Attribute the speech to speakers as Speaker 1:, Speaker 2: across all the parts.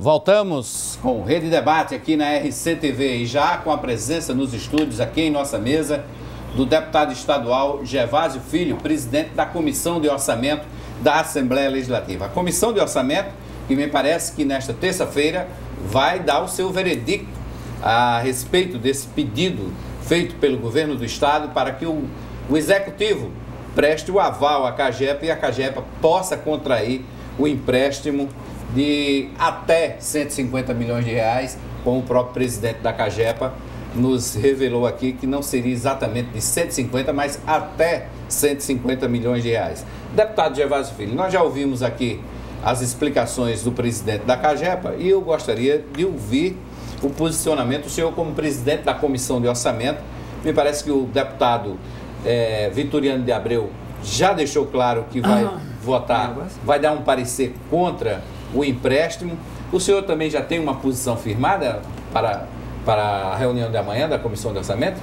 Speaker 1: Voltamos com Rede Debate aqui na RCTV e já com a presença nos estúdios aqui em nossa mesa do deputado estadual Gervásio Filho, presidente da Comissão de Orçamento da Assembleia Legislativa. A Comissão de Orçamento, que me parece que nesta terça-feira vai dar o seu veredicto a respeito desse pedido feito pelo governo do estado para que o executivo preste o aval à CAGEPA e a CAGEPA possa contrair o empréstimo de até 150 milhões de reais, como o próprio presidente da CAGEPA nos revelou aqui que não seria exatamente de 150, mas até 150 milhões de reais. Deputado Gervásio Filho, nós já ouvimos aqui as explicações do presidente da CAGEPA e eu gostaria de ouvir o posicionamento, o senhor como presidente da Comissão de Orçamento. Me parece que o deputado Vitoriano de Abreu já deixou claro que vai votar, vai dar um parecer contra o empréstimo. O senhor também já tem uma posição firmada para a reunião de amanhã da Comissão de Orçamento?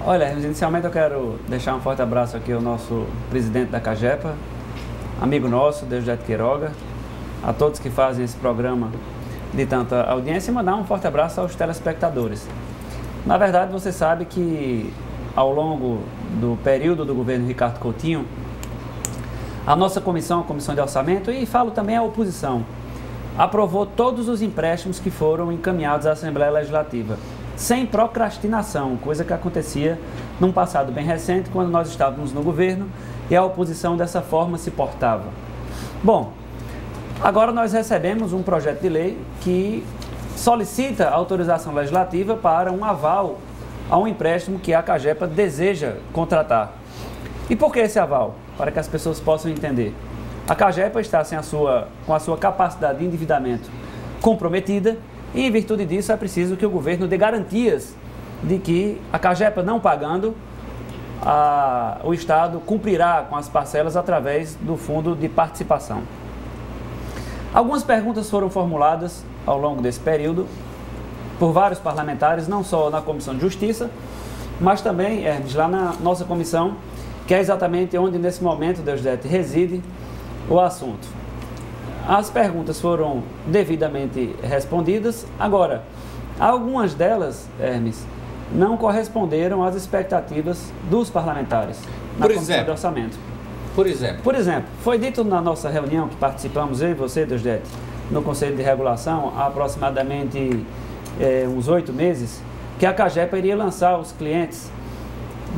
Speaker 2: Olha, inicialmente eu quero deixar um forte abraço aqui ao nosso presidente da CAGEPA, amigo nosso, Deusdedito Queiroga, a todos que fazem esse programa de tanta audiência e mandar um forte abraço aos telespectadores. Na verdade, você sabe que ao longo do período do governo Ricardo Coutinho, a nossa comissão, a Comissão de Orçamento, e falo também a oposição, aprovou todos os empréstimos que foram encaminhados à Assembleia Legislativa, sem procrastinação, coisa que acontecia num passado bem recente, quando nós estávamos no governo e a oposição dessa forma se portava. Bom, agora nós recebemos um projeto de lei que solicita autorização legislativa para um aval a um empréstimo que a CAGEPA deseja contratar. E por que esse aval? Para que as pessoas possam entender. A CAGEPA está com a sua capacidade de endividamento comprometida e, em virtude disso, é preciso que o governo dê garantias de que a CAGEPA não pagando, o Estado cumprirá com as parcelas através do Fundo de Participação. Algumas perguntas foram formuladas ao longo desse período por vários parlamentares, não só na Comissão de Justiça, mas também, Hermes, lá na nossa comissão, que é exatamente onde, nesse momento, Deusdedito, reside o assunto. As perguntas foram devidamente respondidas. Agora, algumas delas, Hermes, não corresponderam às expectativas dos parlamentares na Comissão de Orçamento.
Speaker 1: Por exemplo,
Speaker 2: foi dito na nossa reunião que participamos, eu e você, Deusdedito, no Conselho de Regulação, há aproximadamente uns 8 meses, que a CAGEPA iria lançar os clientes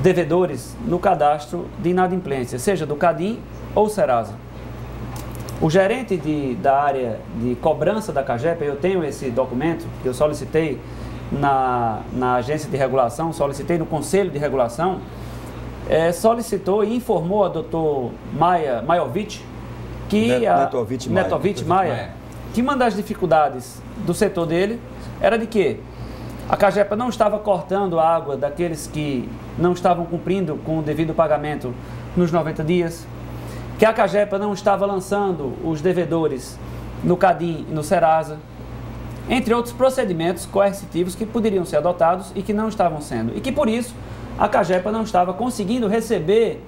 Speaker 2: devedores no cadastro de inadimplência, seja do CADIM ou Serasa. O gerente da área de cobrança da CAGEPA, eu tenho esse documento que eu solicitei na agência de regulação, solicitei no Conselho de Regulação, solicitou e informou a doutor Maiovic, Netovic Maia, que uma das dificuldades do setor dele era de que a CAGEPA não estava cortando a água daqueles que não estavam cumprindo com o devido pagamento nos 90 dias, que a CAGEPA não estava lançando os devedores no CADIM e no Serasa, entre outros procedimentos coercitivos que poderiam ser adotados e que não estavam sendo. E que, por isso, a CAGEPA não estava conseguindo receber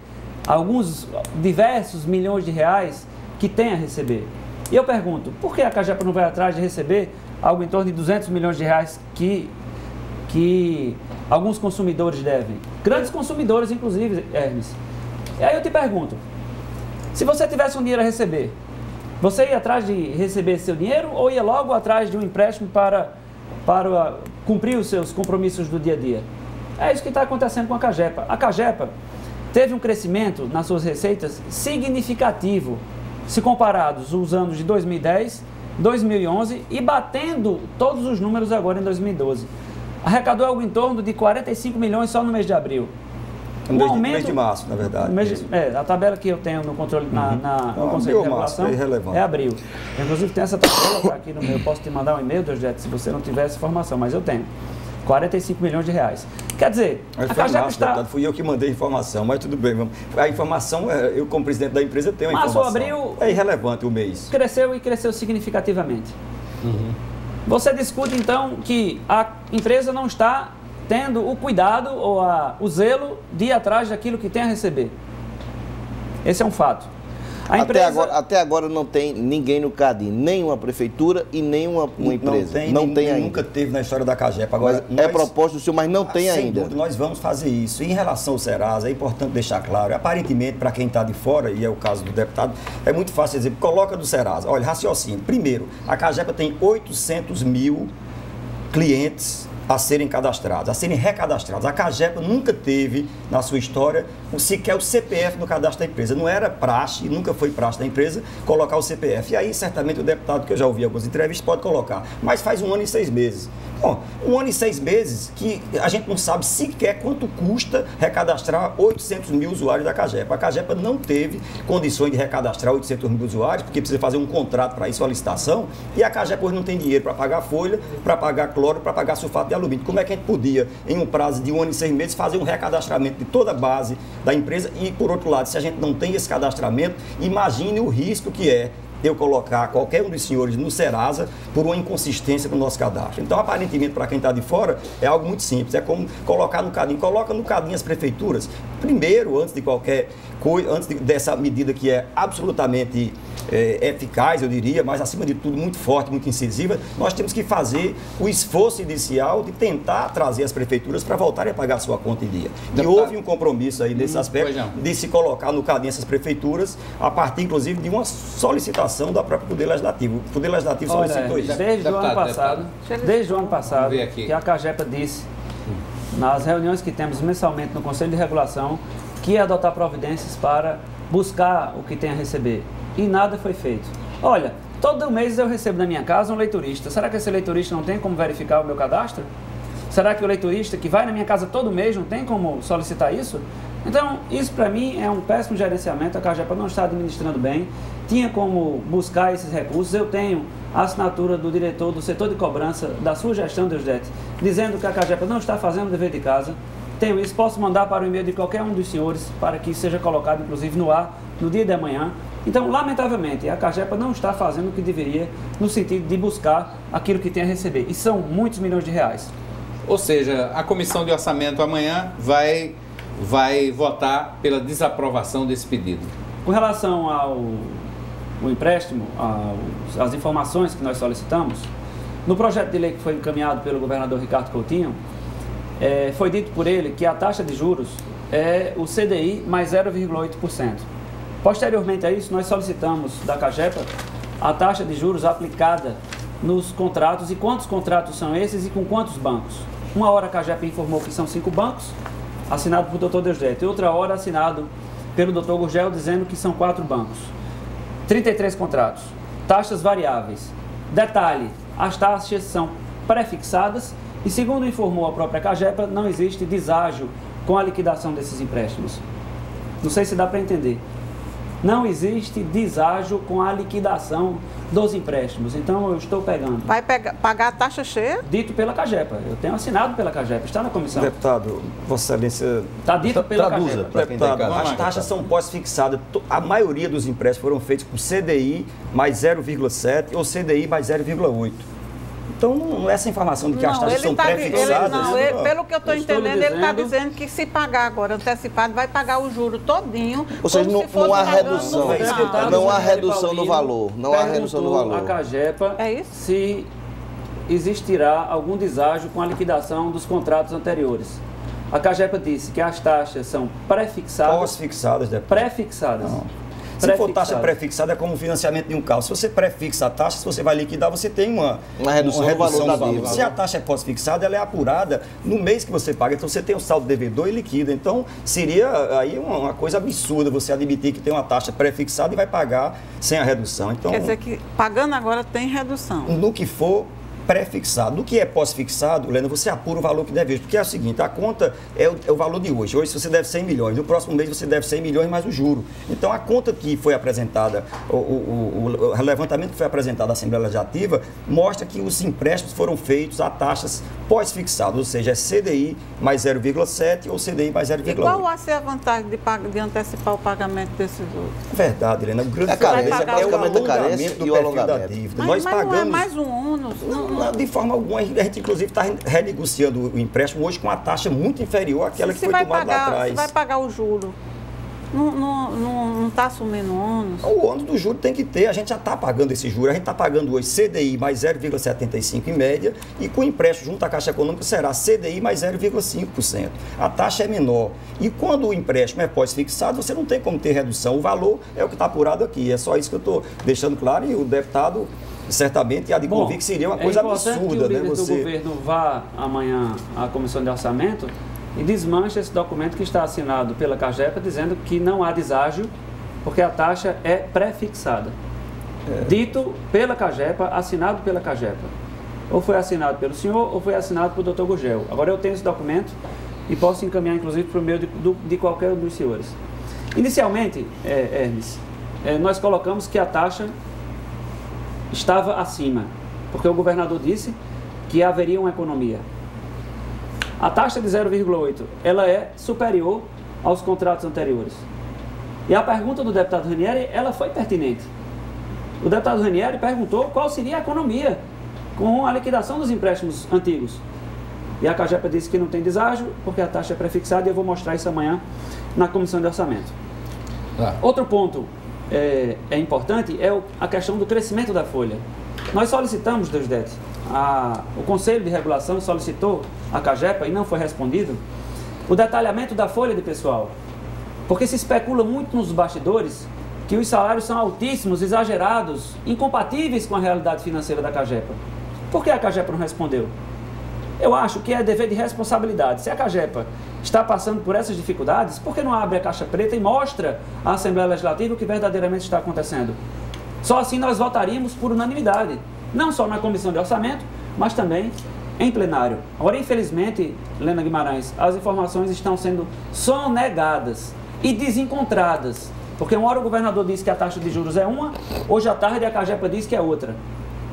Speaker 2: alguns diversos milhões de reais que tem a receber. E eu pergunto, por que a CAGEPA não vai atrás de receber algo em torno de 200 milhões de reais que alguns consumidores devem? Grandes consumidores, inclusive, Hermes. E aí eu te pergunto, se você tivesse um dinheiro a receber, você ia atrás de receber seu dinheiro ou ia logo atrás de um empréstimo para cumprir os seus compromissos do dia a dia? É isso que está acontecendo com a CAGEPA. A CAGEPA teve um crescimento nas suas receitas significativo, se comparados os anos de 2010, 2011 e batendo todos os números agora em 2012. Arrecadou algo em torno de 45 milhões só no mês de abril.
Speaker 3: No mês de março, na verdade.
Speaker 2: A tabela que eu tenho no controle no Conselho de Regulação é abril. Inclusive tem essa tabela aqui no meu. Posso te mandar um e-mail, Deusdedito, se você não tiver essa informação, mas eu tenho. 45 milhões de reais. Quer dizer,
Speaker 3: a CAGEPA está... Deputado, fui eu que mandei a informação, mas tudo bem. Vamos. A informação, eu como presidente da empresa tenho a informação.
Speaker 2: Mas o abril...
Speaker 3: É irrelevante o mês.
Speaker 2: Cresceu e cresceu significativamente. Você discute, então, que a empresa não está tendo o cuidado ou o zelo de ir atrás daquilo que tem a receber. Esse é um fato.
Speaker 4: Até agora não tem ninguém no CADI, nem uma prefeitura e nem uma empresa. Não tem ainda.
Speaker 3: Nunca teve na história da CAGEPA. Agora,
Speaker 4: é proposto do senhor, mas não tem ainda.
Speaker 3: Sem dúvida, nós vamos fazer isso. E em relação ao Serasa, é importante deixar claro, aparentemente, para quem está de fora, e é o caso do deputado, é muito fácil dizer, coloca do Serasa. Olha, raciocínio. Primeiro, a CAGEPA tem 800 mil clientes a serem cadastrados, a serem recadastrados. A CAGEPA nunca teve, na sua história, sequer o CPF no cadastro da empresa. Não era praxe, nunca foi praxe da empresa, colocar o CPF. E aí, certamente, o deputado, que eu já ouvi algumas entrevistas, pode colocar. Mas faz 1 ano e 6 meses. Bom, 1 ano e 6 meses que a gente não sabe sequer quanto custa recadastrar 800 mil usuários da CAGEPA. A CAGEPA não teve condições de recadastrar 800 mil usuários, porque precisa fazer um contrato para isso, uma licitação, e a CAGEPA hoje não tem dinheiro para pagar folha, para pagar cloro, para pagar sulfato de alumínio. Como é que a gente podia, em um prazo de 1 ano e 6 meses, fazer um recadastramento de toda a base da empresa? E, por outro lado, se a gente não tem esse cadastramento, imagine o risco que é eu colocar qualquer um dos senhores no Serasa por uma inconsistência no nosso cadastro. Então, aparentemente, para quem está de fora, é algo muito simples. É como colocar no cadinho. Coloca no cadinho as prefeituras. Primeiro, antes de qualquer coisa, dessa medida que é absolutamente eficaz, eu diria, mas, acima de tudo, muito forte, muito incisiva, nós temos que fazer o esforço inicial de tentar trazer as prefeituras para voltarem a pagar a sua conta em dia. E houve um compromisso aí nesse aspecto de se colocar no cadinho essas prefeituras, a partir, inclusive, de uma solicitação do próprio Poder Legislativo. O Poder Legislativo solicitou isso.
Speaker 2: Desde o ano passado, que a CAGEPA disse, nas reuniões que temos mensalmente no Conselho de Regulação, que ia adotar providências para buscar o que tem a receber. E nada foi feito. Olha, todo mês eu recebo na minha casa um leiturista. Será que esse leiturista não tem como verificar o meu cadastro? Será que o leiturista que vai na minha casa todo mês não tem como solicitar isso? Então, isso para mim é um péssimo gerenciamento. A CAGEPA não está administrando bem. Tinha como buscar esses recursos. Eu tenho a assinatura do diretor do setor de cobrança da sua gestão, Deusdete, dizendo que a CAGEPA não está fazendo o dever de casa. Tenho isso, posso mandar para o e-mail de qualquer um dos senhores para que seja colocado, inclusive, no ar no dia de amanhã. Então, lamentavelmente, a CAGEPA não está fazendo o que deveria no sentido de buscar aquilo que tem a receber. E são muitos milhões de reais.
Speaker 1: Ou seja, a Comissão de Orçamento amanhã vai votar pela desaprovação desse pedido.
Speaker 2: Com relação ao empréstimo, às informações que nós solicitamos, no projeto de lei que foi encaminhado pelo governador Ricardo Coutinho, foi dito por ele que a taxa de juros é o CDI mais 0,8%. Posteriormente a isso, nós solicitamos da CAGEPA a taxa de juros aplicada nos contratos e quantos contratos são esses e com quantos bancos. Uma hora a CAGEPA informou que são 5 bancos, assinado por Dr. Deusdete, e outra hora assinado pelo Dr. Gurgel, dizendo que são 4 bancos. 33 contratos, taxas variáveis. Detalhe, as taxas são pré-fixadas e, segundo informou a própria CAGEPA, não existe deságio com a liquidação desses empréstimos. Não sei se dá para entender. Não existe deságio com a liquidação dos empréstimos. Então, eu estou pegando.
Speaker 5: Vai pagar a taxa cheia?
Speaker 2: Dito pela CAGEPA. Eu tenho assinado pela CAGEPA. Está na comissão.
Speaker 3: Deputado, Vossa Excelência...
Speaker 2: Está dito pela CAGEPA.
Speaker 3: Deputado, as taxas são pós-fixadas. A maioria dos empréstimos foram feitos com CDI mais 0,7 ou CDI mais 0,8. Então, essa informação de que as taxas são pré-fixadas...
Speaker 5: Pelo que eu estou entendendo, ele está dizendo que se pagar agora antecipado, vai pagar o juro todinho.
Speaker 4: Ou seja, não há redução. Não há redução no valor. Não há redução no valor.
Speaker 2: A CAGEPA se existirá algum deságio com a liquidação dos contratos anteriores. A CAGEPA disse que as taxas são pré-fixadas.
Speaker 3: Pós-fixadas, deputado.
Speaker 2: Pré-fixadas.
Speaker 3: Se for taxa pré-fixada, é como o financiamento de um carro. Se você pré-fixa a taxa, se você vai liquidar, você tem uma redução do valor da dívida. Se a taxa é pós-fixada, ela é apurada no mês que você paga. Então, você tem o saldo devedor e liquida. Então, seria aí uma coisa absurda você admitir que tem uma taxa pré-fixada e vai pagar sem a redução. Então,
Speaker 5: quer dizer que pagando agora tem redução.
Speaker 3: No que for pré-fixado. No que é pós-fixado, Helena, você apura o valor que deve hoje. Porque é o seguinte, a conta é o valor de hoje. Hoje você deve 100 milhões. No próximo mês você deve 100 milhões mais o juro. Então, a conta que foi apresentada, o levantamento que foi apresentado à Assembleia Legislativa, mostra que os empréstimos foram feitos a taxas pós-fixadas. Ou seja, é CDI mais 0,7 ou CDI mais 0,8.
Speaker 5: E qual vai ser a vantagem de antecipar o pagamento desses outros?
Speaker 3: Verdade, Helena. O grande
Speaker 4: é o alongamento
Speaker 3: do perfil da dívida.
Speaker 5: Mas não é mais um ônus.
Speaker 3: De forma alguma, a gente inclusive está renegociando o empréstimo hoje com uma taxa muito inferior àquela que foi tomada lá atrás.
Speaker 5: Você vai pagar o juro Não está assumindo ônus?
Speaker 3: O ônus do juro tem que ter, a gente já está pagando esse juro, a gente está pagando hoje CDI mais 0,75 em média e com o empréstimo junto à Caixa Econômica será CDI mais 0,5%. A taxa é menor. E quando o empréstimo é pós-fixado, você não tem como ter redução. O valor é o que está apurado aqui. É só isso que eu estou deixando claro e o deputado certamente há de convir que seria uma coisa absurda.
Speaker 2: Que o líder do governo vá amanhã à Comissão de Orçamento e desmanche esse documento que está assinado pela CAGEPA dizendo que não há deságio porque a taxa é pré-fixada. Dito pela CAGEPA, assinado pela CAGEPA. Ou foi assinado pelo senhor ou foi assinado pelo Dr. Gurgel. Agora eu tenho esse documento e posso encaminhar inclusive para o meio de qualquer um dos senhores. Inicialmente, Hermes, nós colocamos que a taxa estava acima, porque o governador disse que haveria uma economia. A taxa de 0,8, ela é superior aos contratos anteriores. E a pergunta do deputado Ranieri, ela foi pertinente. O deputado Ranieri perguntou qual seria a economia com a liquidação dos empréstimos antigos. E a CAGEPA disse que não tem deságio, porque a taxa é prefixada, e eu vou mostrar isso amanhã na Comissão de Orçamento. Outro ponto é importante é a questão do crescimento da folha. Nós solicitamos, Deusdete, o Conselho de Regulação solicitou a CAGEPA e não foi respondido o detalhamento da folha de pessoal, porque se especula muito nos bastidores que os salários são altíssimos, exagerados, incompatíveis com a realidade financeira da CAGEPA. Por que a CAGEPA não respondeu? Eu acho que é dever de responsabilidade. Se a CAGEPA está passando por essas dificuldades, por que não abre a caixa preta e mostra à Assembleia Legislativa o que verdadeiramente está acontecendo? Só assim nós votaríamos por unanimidade, não só na Comissão de Orçamento, mas também em plenário. Agora, infelizmente, Helena Guimarães, as informações estão sendo sonegadas e desencontradas, porque uma hora o governador disse que a taxa de juros é uma, hoje à tarde a CAGEPA diz que é outra.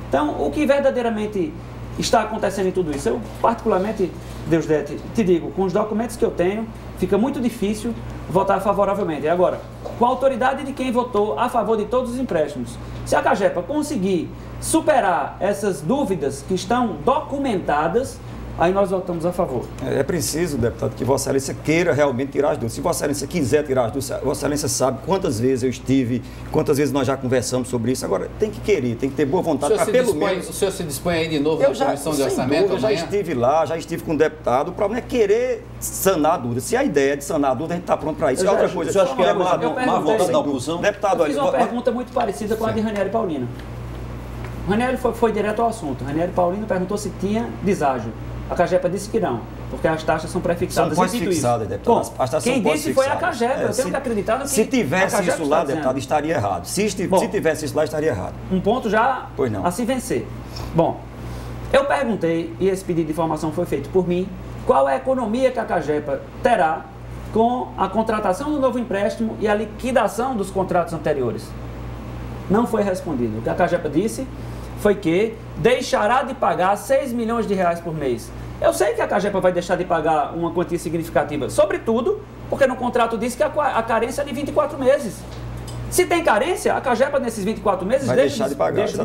Speaker 2: Então, o que verdadeiramente está acontecendo em tudo isso? Eu, particularmente, Deusdete, te digo, com os documentos que eu tenho, fica muito difícil votar favoravelmente. E agora, com a autoridade de quem votou a favor de todos os empréstimos, se a CAGEPA conseguir superar essas dúvidas que estão documentadas, aí nós votamos a favor.
Speaker 3: É preciso, deputado, que Vossa Excelência queira realmente tirar as dúvidas. Se Vossa Excelência quiser tirar as dúvidas, Vossa Excelência sabe quantas vezes eu estive, quantas vezes nós já conversamos sobre isso. Agora, tem que querer, tem que ter boa vontade para pelo menos...
Speaker 1: O senhor se dispõe aí de novo na Comissão de Orçamento?
Speaker 3: Eu já estive lá, já estive com o deputado. O problema é querer sanar a dúvida. Se a ideia é de sanar a dúvida, a gente está pronto para isso. Outra coisa,
Speaker 4: você acha que é má vontade da oposição?
Speaker 2: Deputado, eu fiz uma pergunta muito parecida com a de Ranieri Paulino. Ranieri foi direto ao assunto. Ranieri Paulino perguntou se tinha deságio. A CAGEPA disse que não, porque as taxas são pré-fixadas.
Speaker 3: São pós-fixadas, deputado.
Speaker 2: Quem disse foi a CAGEPA. Eu tenho que acreditar no que
Speaker 3: se tivesse isso lá, deputado, estaria errado. Se tivesse isso lá, estaria errado.
Speaker 2: Um ponto já a se vencer. Bom, eu perguntei, e esse pedido de informação foi feito por mim, qual é a economia que a CAGEPA terá com a contratação do novo empréstimo e a liquidação dos contratos anteriores. Não foi respondido. O que a CAGEPA disse foi que deixará de pagar 6 milhões de reais por mês. Eu sei que a CAGEPA vai deixar de pagar uma quantia significativa, sobretudo porque no contrato diz que a carência é de 24 meses. Se tem carência, a CAGEPA nesses 24 meses deixa de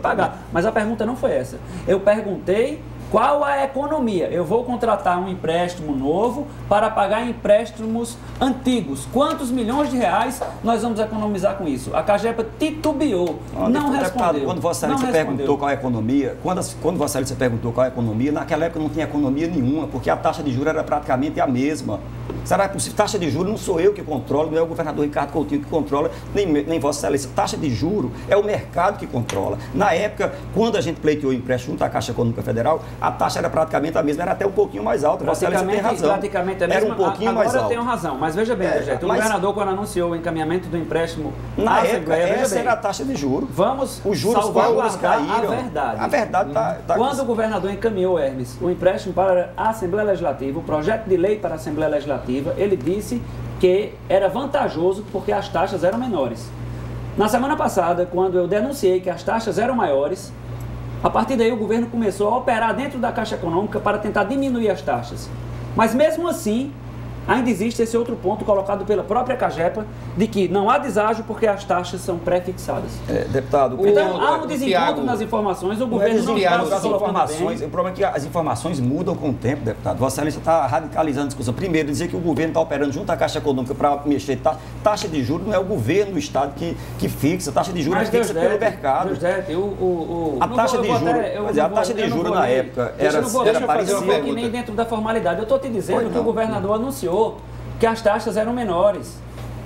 Speaker 2: pagar. Mas a pergunta não foi essa. Eu perguntei qual a economia. Eu vou contratar um empréstimo novo para pagar empréstimos antigos. Quantos milhões de reais nós vamos economizar com isso? A CAGEPA titubeou, não respondeu.
Speaker 3: Quando Vossa Excelência perguntou qual é a economia, quando Vossa Excelência perguntou qual é a economia, naquela época não tinha economia nenhuma, porque a taxa de juros era praticamente a mesma. Será possível? Taxa de juros não sou eu que controlo, não é o governador Ricardo Coutinho que controla, nem Vossa Excelência. Taxa de juros é o mercado que controla. Na época, quando a gente pleiteou o empréstimo junto à Caixa Econômica Federal, a taxa era praticamente a mesma, era até um pouquinho mais alta. Vossa Excelência tem razão.
Speaker 2: Praticamente a mesma.
Speaker 3: Era um pouquinho mais alta.
Speaker 2: Agora eu tenho razão, mas veja bem, o governador, quando anunciou o encaminhamento do empréstimo
Speaker 3: na época, essa era a taxa de juros.
Speaker 2: Vamos
Speaker 3: os juros caíram.
Speaker 2: A verdade.
Speaker 3: A verdade está...
Speaker 2: Quando o governador encaminhou, Hermes, o empréstimo para a Assembleia Legislativa, o projeto de lei para a Assembleia Legislativa, ele disse que era vantajoso porque as taxas eram menores. Na semana passada, quando eu denunciei que as taxas eram maiores, a partir daí o governo começou a operar dentro da Caixa Econômica para tentar diminuir as taxas. Mas mesmo assim, ainda existe esse outro ponto colocado pela própria CAGEPA, de que não há deságio porque as taxas são pré-fixadas.
Speaker 3: Deputado,
Speaker 2: então, há um desencontro nas informações, o governo não está
Speaker 3: as informações. O problema é que as informações mudam com o tempo, deputado. Vossa Excelência está radicalizando a discussão. Primeiro, dizer que o governo está operando junto à Caixa Econômica para mexer. Taxa de juros não é o governo do Estado que fixa. Taxa de juros é fixa pelo mercado. A taxa de juros na época era parecida.
Speaker 2: Que nem dentro da formalidade. Eu estou te dizendo que o governador anunciou que as taxas eram menores.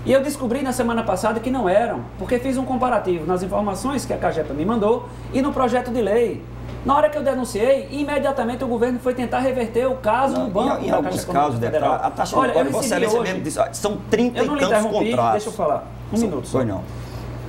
Speaker 2: E eu descobri na semana passada que não eram, porque fiz um comparativo nas informações que a CAGEPA me mandou e no projeto de lei. Na hora que eu denunciei, imediatamente o governo foi tentar reverter o caso no banco.
Speaker 3: Em alguns casos, deputado, a taxa
Speaker 2: Olha, eu
Speaker 3: Vossa Excelência mesmo disse, são 30 e tantos contratos.
Speaker 2: Deixa eu falar, um minuto só.
Speaker 3: Foi não.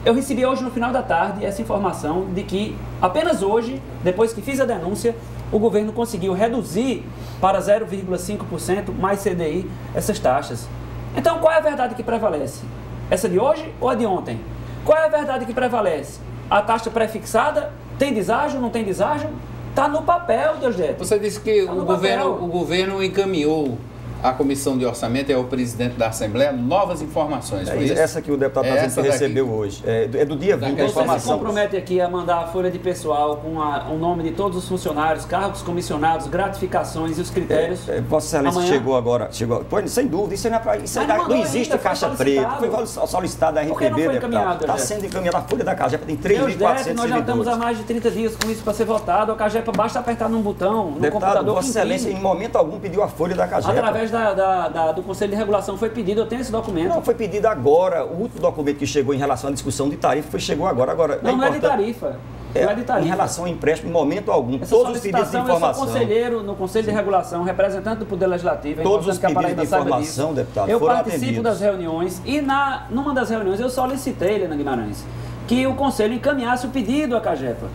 Speaker 2: Eu recebi hoje, no final da tarde, essa informação de que apenas hoje, depois que fiz a denúncia, o governo conseguiu reduzir para 0,5% mais CDI essas taxas. Então, qual é a verdade que prevalece? Essa de hoje ou a de ontem? Qual é a verdade que prevalece? A taxa pré-fixada tem deságio, não tem deságio? Está no papel, Deusdedito.
Speaker 1: Você disse que o governo encaminhou à Comissão de Orçamento e ao presidente da Assembleia novas informações.
Speaker 3: Essa que o deputado está dizendo que recebeu hoje. É do dia 20 a informação.
Speaker 2: Você se compromete aqui a mandar a folha de pessoal com o nome de todos os funcionários, cargos comissionados, gratificações e os critérios?
Speaker 3: Vossa Excelência chegou agora. Pois, sem dúvida, isso não existe caixa preta. Foi solicitado a RPB, deputado. Está sendo encaminhada a folha da CAGEPA, tem 3.400
Speaker 2: nós já estamos há mais de 30 dias com isso para ser votado. A CAGEPA basta apertar num botão, no computador.
Speaker 3: Vossa Excelência, em momento algum, pediu a folha da CAGEPA.
Speaker 2: Através do Conselho de Regulação foi pedido, eu tenho esse documento.
Speaker 3: Não, foi pedido agora. O último documento que chegou em relação à discussão de tarifa chegou agora.
Speaker 2: Não é de tarifa. Não é de tarifa.
Speaker 3: Em relação ao empréstimo, em momento algum, todos os pedidos de informação.
Speaker 2: Eu sou conselheiro no Conselho de Regulação, representante do Poder Legislativo.
Speaker 3: Todos os pedidos de informação, deputado,
Speaker 2: eu
Speaker 3: foram
Speaker 2: participo
Speaker 3: atendidos.
Speaker 2: das reuniões e numa das reuniões eu solicitei, Helena Guimarães, que o Conselho encaminhasse o pedido à CAGEPA.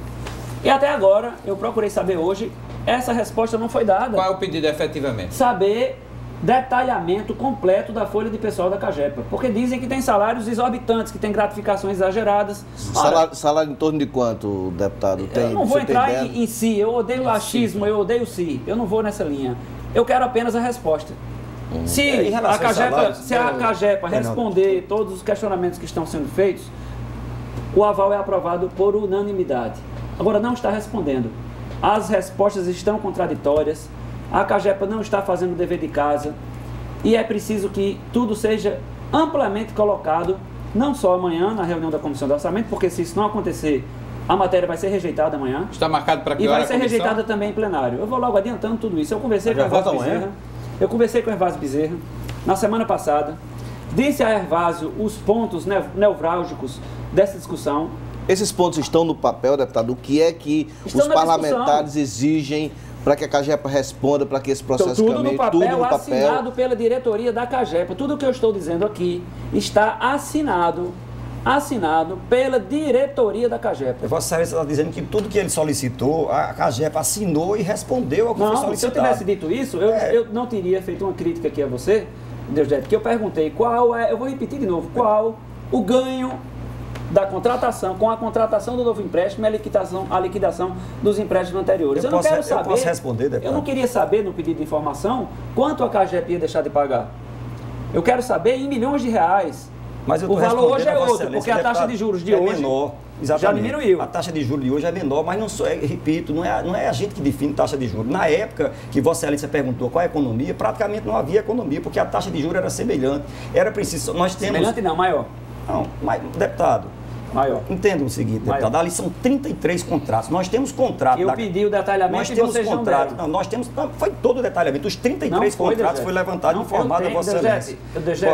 Speaker 2: E até agora, eu procurei saber hoje, essa resposta não foi dada.
Speaker 1: Qual é o pedido efetivamente?
Speaker 2: Saber detalhamento completo da folha de pessoal da CAGEPA, porque dizem que tem salários exorbitantes, que tem gratificações exageradas.
Speaker 4: Salário em torno de quanto, deputado?
Speaker 2: Eu não vou entrar em si, eu odeio o achismo, eu odeio o si, eu não vou nessa linha. Eu quero apenas a resposta. Se a CAGEPA responder todos os questionamentos que estão sendo feitos, o aval é aprovado por unanimidade. Agora não está respondendo. As respostas estão contraditórias. A CAGEPA não está fazendo o dever de casa e é preciso que tudo seja amplamente colocado, não só amanhã na reunião da Comissão de Orçamento, porque se isso não acontecer, a matéria vai ser rejeitada amanhã.
Speaker 1: Está marcado para que hora a comissão?
Speaker 2: E vai ser rejeitada também em plenário. Eu vou logo adiantando tudo isso. Eu conversei com a Hervásio Bezerra na semana passada, disse a Hervásio os pontos nevrálgicos dessa discussão.
Speaker 4: Esses pontos estão no papel, deputado? O que é que os parlamentares exigem para que a CAGEPA responda, para que esse processo caminhe?
Speaker 2: Tudo no papel, assinado pela diretoria da CAGEPA. Tudo o que eu estou dizendo aqui está assinado pela diretoria da CAGEPA.
Speaker 3: Vossa Excelência está dizendo que tudo que ele solicitou, a CAGEPA assinou e respondeu ao que foi solicitado.
Speaker 2: Se eu tivesse dito isso, eu não teria feito uma crítica aqui a você, Deusdedito, porque eu perguntei eu vou repetir de novo, qual o ganho da contratação, com a contratação do novo empréstimo e a liquidação dos empréstimos anteriores. Eu posso responder, deputado? Eu não queria saber, no pedido de informação, quanto a CAGEPA ia deixar de pagar. Eu quero saber em milhões de reais.
Speaker 3: Mas
Speaker 2: o valor hoje é outro, porque a taxa de juros de hoje
Speaker 3: menor, já diminuiu. A taxa de juros de hoje é menor, mas repito, não é a gente que define taxa de juros. Na época que Vossa Excelência perguntou qual é a economia, praticamente não havia economia, porque a taxa de juros era semelhante. Era preciso.
Speaker 2: Semelhante não, maior.
Speaker 3: Não, mas, deputado,
Speaker 2: maior.
Speaker 3: Entenda o seguinte, deputado, ali são 33 contratos. Nós temos contrato.
Speaker 2: Eu pedi o detalhamento e vocês não deram.
Speaker 3: Não, nós temos. Foi todo o detalhamento. Os 33 contratos foi levantado e informado a Vossa Excelência.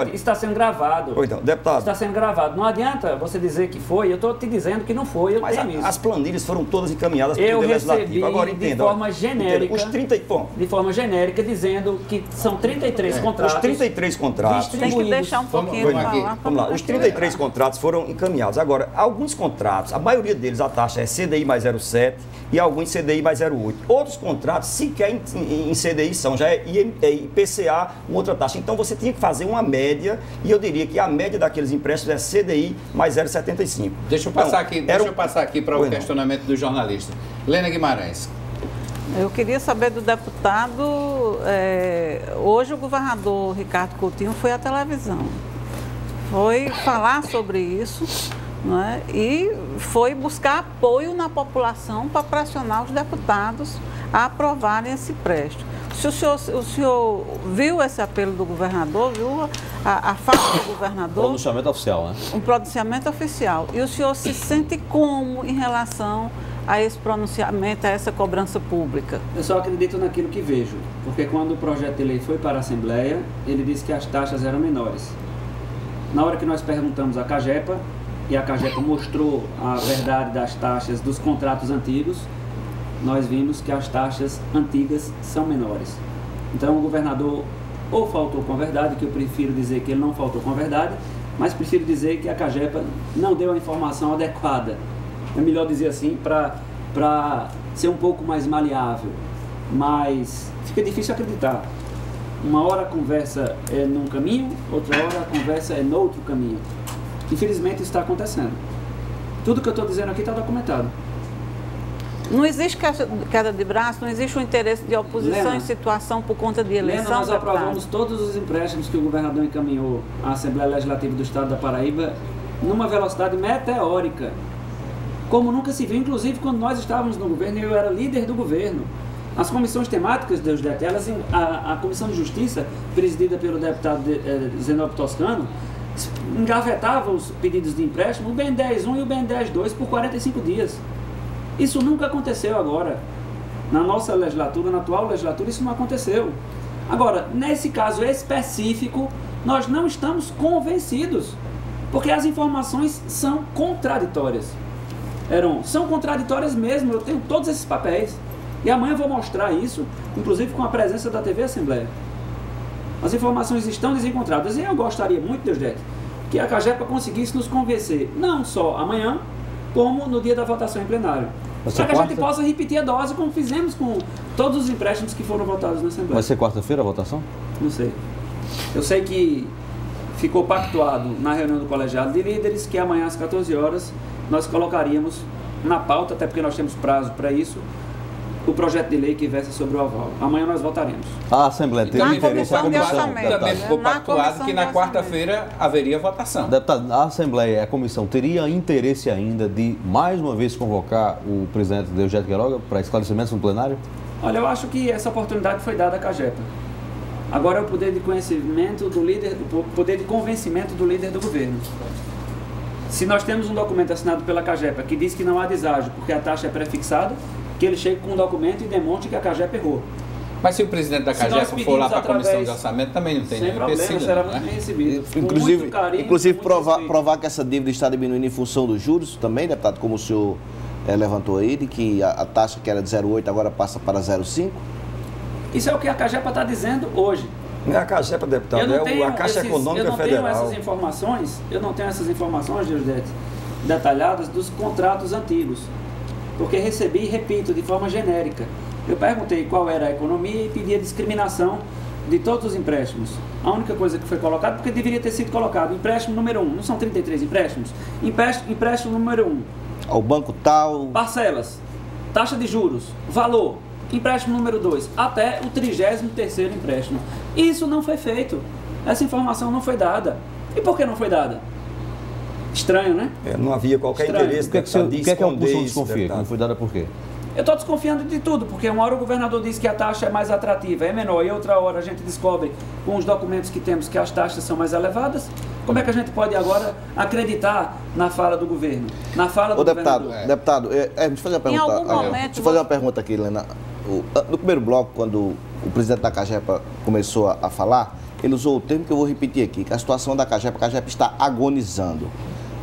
Speaker 2: Isso está sendo gravado.
Speaker 3: Então, deputado.
Speaker 2: Está sendo gravado. Não adianta você dizer que foi. Eu estou te dizendo que não foi.
Speaker 3: As planilhas foram todas encaminhadas pelo Poder Legislativo. Agora entenda.
Speaker 2: De forma genérica. De forma genérica, dizendo que são 33 contratos.
Speaker 3: Os 33 contratos.
Speaker 5: Tem que deixar um pouquinho para falar.
Speaker 3: Vamos lá. Os 33 contratos foram encaminhados. Agora, alguns contratos, a maioria deles a taxa é CDI mais 0,7 e alguns CDI mais 0,8. Outros contratos sequer em CDI são, já é IPCA, outra taxa. Então você tinha que fazer uma média e eu diria que a média daqueles empréstimos é CDI mais
Speaker 1: 0,75. Deixa eu passar aqui para o questionamento do jornalista. Helena Guimarães,
Speaker 5: Eu queria saber do deputado, hoje o governador Ricardo Coutinho foi à televisão, foi falar sobre isso, não é? E foi buscar apoio na população para pressionar os deputados a aprovarem esse empréstimo. Se o senhor viu esse apelo do governador, viu a fala do governador?
Speaker 6: Pronunciamento oficial, né?
Speaker 5: Um pronunciamento oficial. E o senhor se sente como em relação a esse pronunciamento, a essa cobrança pública?
Speaker 2: Eu só acredito naquilo que vejo, porque quando o projeto de lei foi para a Assembleia, ele disse que as taxas eram menores. Na hora que nós perguntamos à CAGEPA, e a CAGEPA mostrou a verdade das taxas dos contratos antigos, nós vimos que as taxas antigas são menores. Então o governador ou faltou com a verdade, que eu prefiro dizer que ele não faltou com a verdade, mas prefiro dizer que a CAGEPA não deu a informação adequada. É melhor dizer assim, para ser um pouco mais maleável. Mas fica difícil acreditar. Uma hora a conversa é num caminho, outra hora a conversa é no outro caminho. Infelizmente isso está acontecendo. Tudo que eu estou dizendo aqui está documentado.
Speaker 5: Não existe queda de braço, não existe um interesse de oposição
Speaker 2: Lena,
Speaker 5: em situação por conta de eleição?
Speaker 2: Lena, nós aprovamos todos os empréstimos que o governador encaminhou à Assembleia Legislativa do Estado da Paraíba numa velocidade meteórica, como nunca se viu, inclusive quando nós estávamos no governo e eu era líder do governo. As comissões temáticas, Deusdete, a Comissão de Justiça, presidida pelo deputado Zenóbio Toscano, engavetava os pedidos de empréstimo, o BN10 1 e o BN10 2 por 45 dias. Isso nunca aconteceu agora. Na nossa legislatura, na atual legislatura, isso não aconteceu. Agora, nesse caso específico, nós não estamos convencidos, porque as informações são contraditórias. São contraditórias mesmo, eu tenho todos esses papéis. E amanhã eu vou mostrar isso, inclusive com a presença da TV Assembleia. As informações estão desencontradas. E eu gostaria muito, Deusdete, que a CAGEPA conseguisse nos convencer, não só amanhã, como no dia da votação em plenário. Para que a gente possa repetir a dose, como fizemos com todos os empréstimos que foram votados na Assembleia.
Speaker 6: Vai ser quarta-feira a votação?
Speaker 2: Não sei. Eu sei que ficou pactuado na reunião do colegiado de líderes que amanhã às 14 horas nós colocaríamos na pauta, até porque nós temos prazo para isso, o projeto de lei que versa sobre o aval. Amanhã nós votaremos.
Speaker 6: A Assembleia tem interesse na comissão.
Speaker 1: Também ficou pactuado que na quarta-feira haveria votação.
Speaker 6: Deputado, a Assembleia, a comissão, teria interesse ainda de mais uma vez convocar o presidente Deusdete Queiroga para esclarecimentos no plenário?
Speaker 2: Olha, eu acho que essa oportunidade foi dada à CAGEPA. Agora é o poder de conhecimento do líder, o poder de convencimento do líder do governo. Se nós temos um documento assinado pela CAGEPA que diz que não há deságio porque a taxa é pré-fixada, que ele chegue com um documento e demonstre que a CAGEPA errou.
Speaker 1: Mas se o presidente da CAGEPA for lá para a comissão de orçamento, também não tem nenhum empecilho,
Speaker 2: será
Speaker 1: né?
Speaker 2: muito bem recebido.
Speaker 4: Inclusive provar que essa dívida está diminuindo em função dos juros também, deputado, como o senhor levantou aí, de que a taxa que era de 0,8 agora passa para 0,5?
Speaker 2: Isso é o que a CAGEPA está dizendo hoje.
Speaker 3: Não é a CAGEPA, deputado, é a Caixa Econômica Federal.
Speaker 2: Eu não tenho essas informações, Deusdete, detalhadas dos contratos antigos. Porque recebi, repito, de forma genérica. Eu perguntei qual era a economia e pedi a discriminação de todos os empréstimos. A única coisa que foi colocada, porque deveria ter sido colocado, empréstimo número 1, não são 33 empréstimos? Empréstimo número 1.
Speaker 4: Ao banco tal.
Speaker 2: Parcelas, taxa de juros, valor, empréstimo número 2, até o 33º empréstimo. Isso não foi feito. Essa informação não foi dada. E por que não foi dada? Estranho, né?
Speaker 3: Não havia qualquer interesse.
Speaker 6: O que é que a oposição desconfia? Que não foi dada por quê?
Speaker 2: Eu estou desconfiando de tudo, porque uma hora o governador diz que a taxa é mais atrativa, é menor, e outra hora a gente descobre com os documentos que temos que as taxas são mais elevadas. Como é que a gente pode agora acreditar na fala do governo? Na fala do
Speaker 4: deputado,
Speaker 2: governador?
Speaker 4: Deputado, deixa eu fazer uma pergunta. Deixa eu fazer uma pergunta aqui, Helena. No primeiro bloco, quando o presidente da CAGEPA começou a falar, ele usou o termo que eu vou repetir aqui, que a situação da CAGEPA está agonizando.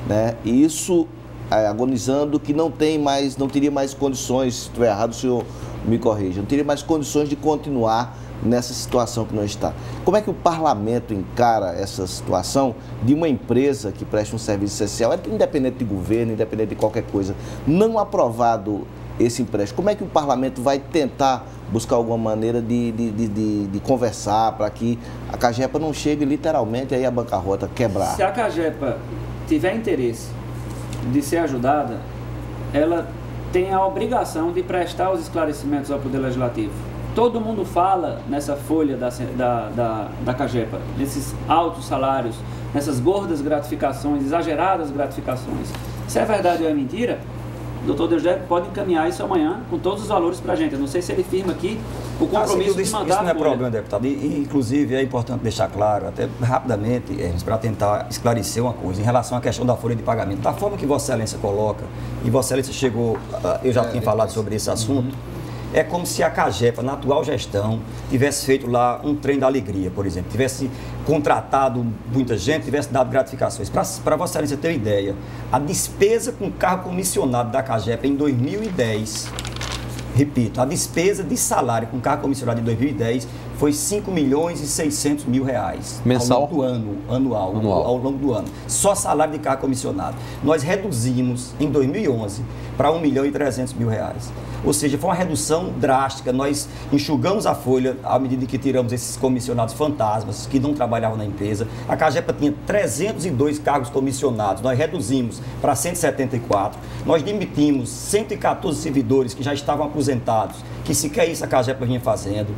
Speaker 4: Né? E isso agonizando que não teria mais condições, se estiver errado o senhor me corrija, não teria mais condições de continuar nessa situação que nós está. Como é que o parlamento encara essa situação de uma empresa que presta um serviço essencial, independente de governo, independente de qualquer coisa, não aprovado esse empréstimo? Como é que o parlamento vai tentar buscar alguma maneira de conversar para que a CAGEPA não chegue literalmente aí à bancarrota, quebrar?
Speaker 2: Se a CAGEPA tiver interesse de ser ajudada, ela tem a obrigação de prestar os esclarecimentos ao Poder Legislativo. Todo mundo fala nessa folha da CAGEPA, nesses altos salários, nessas gordas gratificações, exageradas gratificações. Se é verdade ou é mentira, o doutor Deusdedit pode encaminhar isso amanhã com todos os valores para a gente. Eu não sei se ele firma aqui o compromisso de mandar.
Speaker 3: Isso não é problema, deputado. E, inclusive, é importante deixar claro, até rapidamente, para tentar esclarecer uma coisa, em relação à questão da folha de pagamento. Da forma que Vossa Excelência coloca, e Vossa Excelência chegou, eu já tinha falado sobre esse assunto, é como se a CAGEPA, na atual gestão, tivesse feito lá um trem da alegria, por exemplo, tivesse contratado muita gente, tivesse dado gratificações. Para Vossa Excelência ter uma ideia, a despesa com cargo comissionado da CAGEPA em 2010, repito, a despesa de salário com cargo comissionado em 2010 foi 5.600.000 reais.
Speaker 6: Mensal?
Speaker 3: Ao longo do ano, anual. Ao longo do ano. Só salário de cargo comissionado. Nós reduzimos, em 2011, para 1.300.000 reais. Ou seja, foi uma redução drástica. Nós enxugamos a folha à medida que tiramos esses comissionados fantasmas que não trabalhavam na empresa. A CAGEPA tinha 302 cargos comissionados. Nós reduzimos para 174. Nós demitimos 114 servidores que já estavam aposentados, que sequer isso a CAGEPA vinha fazendo.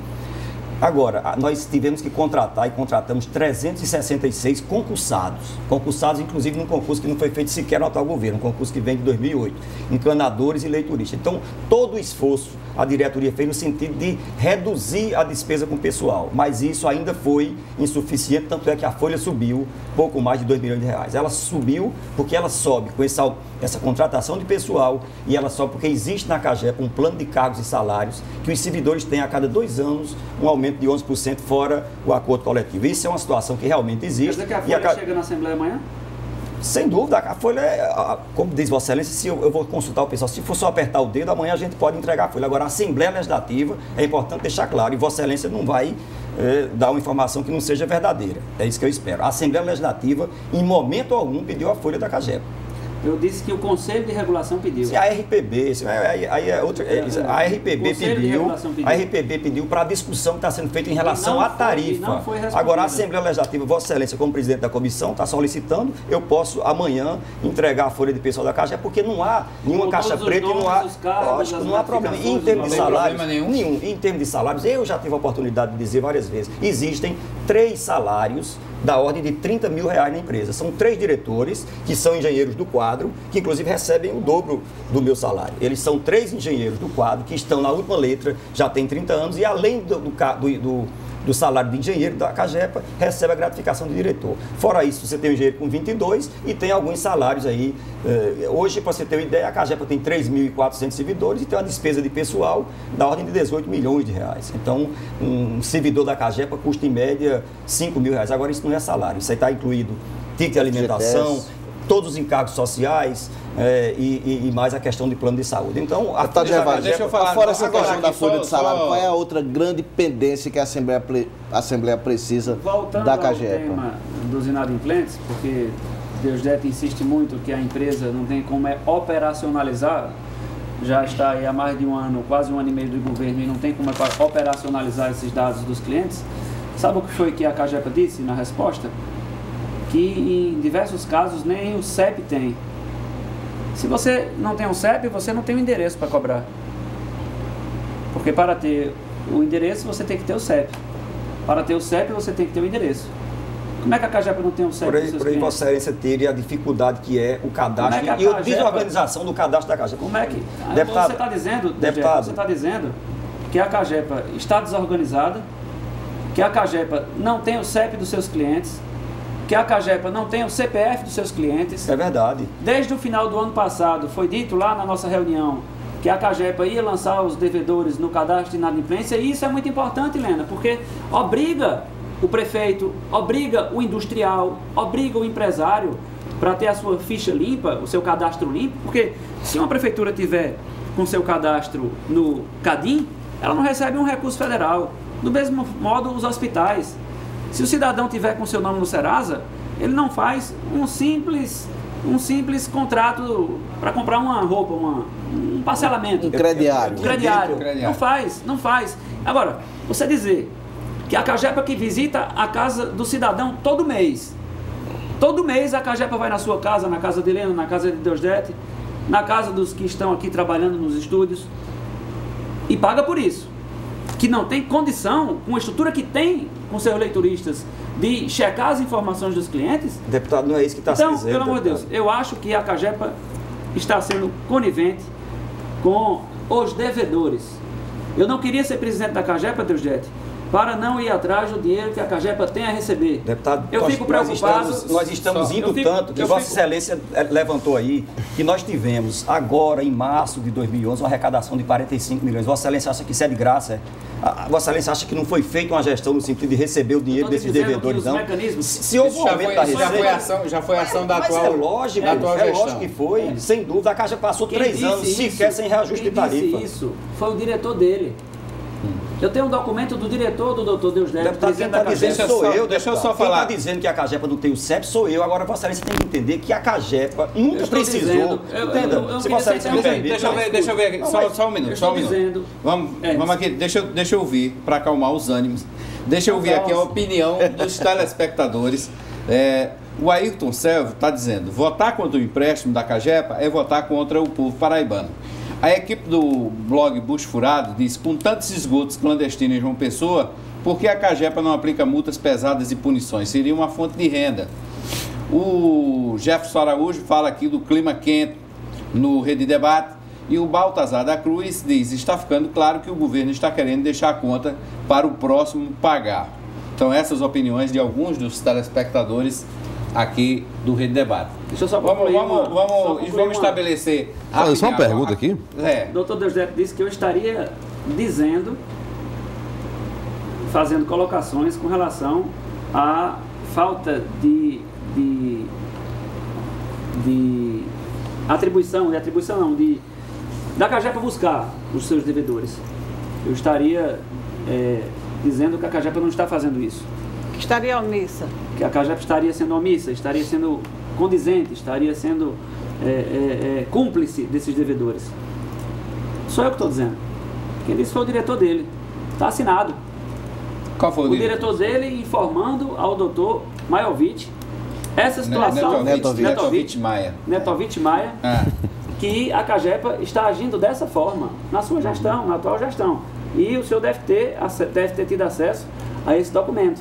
Speaker 3: Agora, nós tivemos que contratar e contratamos 366 concursados. Concursados, inclusive, num concurso que não foi feito sequer no atual governo, um concurso que vem de 2008, encanadores e leituristas. Então, todo o esforço a diretoria fez no sentido de reduzir a despesa com o pessoal, mas isso ainda foi insuficiente, tanto é que a folha subiu pouco mais de 2 milhões de reais. Ela subiu porque ela sobe com essa contratação de pessoal e ela sobe porque existe na CAGEPA um plano de cargos e salários que os servidores têm a cada 2 anos um aumento de 11% fora o acordo coletivo. Isso é uma situação que realmente existe.
Speaker 2: Quer dizer que a folha chega na Assembleia amanhã?
Speaker 3: Sem dúvida, a folha, como diz Vossa Excelência, se eu vou consultar o pessoal, se for só apertar o dedo, amanhã a gente pode entregar a folha. Agora, a Assembleia Legislativa, é importante deixar claro, e Vossa Excelência não vai dar uma informação que não seja verdadeira. É isso que eu espero. A Assembleia Legislativa, em momento algum, pediu a folha da CAGEPA.
Speaker 2: Eu disse que o Conselho de Regulação pediu.
Speaker 3: A RPB, aí é outra. A RPB pediu para a discussão que está sendo feita em relação à tarifa. Agora, a Assembleia Legislativa, Vossa Excelência, como presidente da comissão, está solicitando, eu posso amanhã entregar a folha de pessoal da CAGEPA, porque não há nenhuma caixa preta e não há. Lógico, não há problema. E em termos de salários, nenhum. Em termos de salários, eu já tive a oportunidade de dizer várias vezes, existem 3 salários da ordem de 30 mil reais na empresa. São 3 diretores, que são engenheiros do quadro, que inclusive recebem o dobro do meu salário. Eles são 3 engenheiros do quadro, que estão na última letra, já têm 30 anos, e além do salário de engenheiro da CAGEPA, recebe a gratificação de diretor. Fora isso, você tem um engenheiro com 22 e tem alguns salários aí. Hoje, para você ter uma ideia, a CAGEPA tem 3.400 servidores e tem uma despesa de pessoal da ordem de 18 milhões de reais. Então, um servidor da CAGEPA custa, em média, 5 mil reais. Agora, isso não é salário. Isso aí está incluído ticket de alimentação, todos os encargos sociais e mais a questão de plano de saúde. Então,
Speaker 4: deixa eu falar, fora essa questão da folha de salário, qual é a outra grande pendência que a Assembleia precisa da CAGEPA?
Speaker 2: Voltando ao tema dos inadimplentes, porque Deusdedit insiste muito que a empresa não tem como operacionalizar, já está aí há mais de um ano, quase um ano e meio do governo, e não tem como operacionalizar esses dados dos clientes. Sabe o que foi que a CAGEPA disse na resposta? Que em diversos casos nem o CEP tem. Se você não tem um CEP, você não tem o endereço para cobrar. Porque para ter o endereço, você tem que ter o CEP. Para ter o CEP, você tem que ter o endereço. Como é que a CAGEPA não tem um CEP?
Speaker 3: Por aí Vossa Excelência teria a dificuldade que é o cadastro e a desorganização do cadastro da CAGEPA.
Speaker 2: Como é que...
Speaker 3: Deputado,
Speaker 2: você está dizendo,
Speaker 3: deputado,
Speaker 2: você está dizendo que a CAGEPA está desorganizada, que a CAGEPA não tem o CEP dos seus clientes, que a CAGEPA não tem o CPF dos seus clientes.
Speaker 3: É verdade.
Speaker 2: Desde o final do ano passado, foi dito lá na nossa reunião que a CAGEPA ia lançar os devedores no cadastro de inadimplência, e isso é muito importante, Helena, porque obriga o prefeito, obriga o industrial, obriga o empresário para ter a sua ficha limpa, o seu cadastro limpo, porque se uma prefeitura tiver com seu cadastro no CADIM, ela não recebe um recurso federal. Do mesmo modo, os hospitais. Se o cidadão tiver com seu nome no Serasa, ele não faz um simples contrato para comprar uma roupa, um parcelamento.
Speaker 4: Um crediário.
Speaker 2: Não faz. Agora, você dizer que a CAGEPA que visita a casa do cidadão todo mês a CAGEPA vai na sua casa, na casa de Helena, na casa de Deusdedit, na casa dos que estão aqui trabalhando nos estúdios, e paga por isso. Que não tem condição, com a estrutura que tem com seus leituristas, de checar as informações dos clientes.
Speaker 3: Deputado, não é isso que está se dizendo.
Speaker 2: Então, pelo amor de Deus, eu acho que a Cagepa está sendo conivente com os devedores. Eu não queria ser presidente da Cagepa, Deusdete, para não ir atrás do dinheiro que a Cagepa tem a receber.
Speaker 3: Deputado,
Speaker 2: eu fico preocupado.
Speaker 3: Nós estamos indo tanto que Vossa Excelência levantou aí que nós tivemos agora, em março de 2011, uma arrecadação de 45 milhões. Vossa Excelência acha que isso é de graça? Vossa Excelência acha que não foi feita uma gestão no sentido de receber o dinheiro desses devedores, não?
Speaker 2: Se
Speaker 3: houve um aumento da receita...
Speaker 1: Já foi ação da atual
Speaker 3: gestão. É lógico que foi, sem dúvida. A Caixa passou 3 anos sequer sem reajuste de tarifa.
Speaker 2: Isso foi o diretor dele. Eu tenho um documento do diretor do doutor Deusdete.
Speaker 3: Deputado, quem está dizendo sou eu.
Speaker 1: Deixa eu só falar.
Speaker 3: Quem está dizendo que a Cagepa não tem o CEP sou eu. Agora, Vossa Excelência tem que entender que a Cagepa nunca precisou.
Speaker 2: Entenda?
Speaker 3: Se Vossa Excelência me permite.
Speaker 1: Deixa eu ver aqui. Só um minuto. Vamos aqui. Deixa eu ouvir, para acalmar os ânimos. Deixa eu ouvir aqui a opinião dos telespectadores. O Ayrton Selvo está dizendo: votar contra o empréstimo da Cagepa é votar contra o povo paraibano. A equipe do blog Bucho Furado diz: com tantos esgotos clandestinos em João Pessoa, por que a Cagepa não aplica multas pesadas e punições? Seria uma fonte de renda. O Jefferson Araújo fala aqui do clima quente no Rede Debate. E o Baltazar da Cruz diz: está ficando claro que o governo está querendo deixar a conta para o próximo pagar. Então, essas opiniões de alguns dos telespectadores aqui do Rede Debate.
Speaker 2: Deixa eu só
Speaker 1: vamos estabelecer...
Speaker 6: Só uma pergunta aqui.
Speaker 2: O doutor Deusdete disse que eu estaria fazendo colocações com relação à falta de atribuição da Cagepa buscar os seus devedores. Eu estaria dizendo que a Cagepa não está fazendo isso.
Speaker 5: Que estaria omissa.
Speaker 2: Que a Cagepa estaria sendo omissa, estaria sendo condizente, estaria sendo cúmplice desses devedores. Sou eu que estou dizendo. Quem disse foi o diretor dele. Está assinado.
Speaker 1: Qual foi
Speaker 2: o diretor dele informando ao doutor Maiovic essa situação.
Speaker 1: Netovich Maia.
Speaker 2: Que a Cagepa está agindo dessa forma na sua gestão, na atual gestão. E o senhor deve ter tido acesso a esse documento.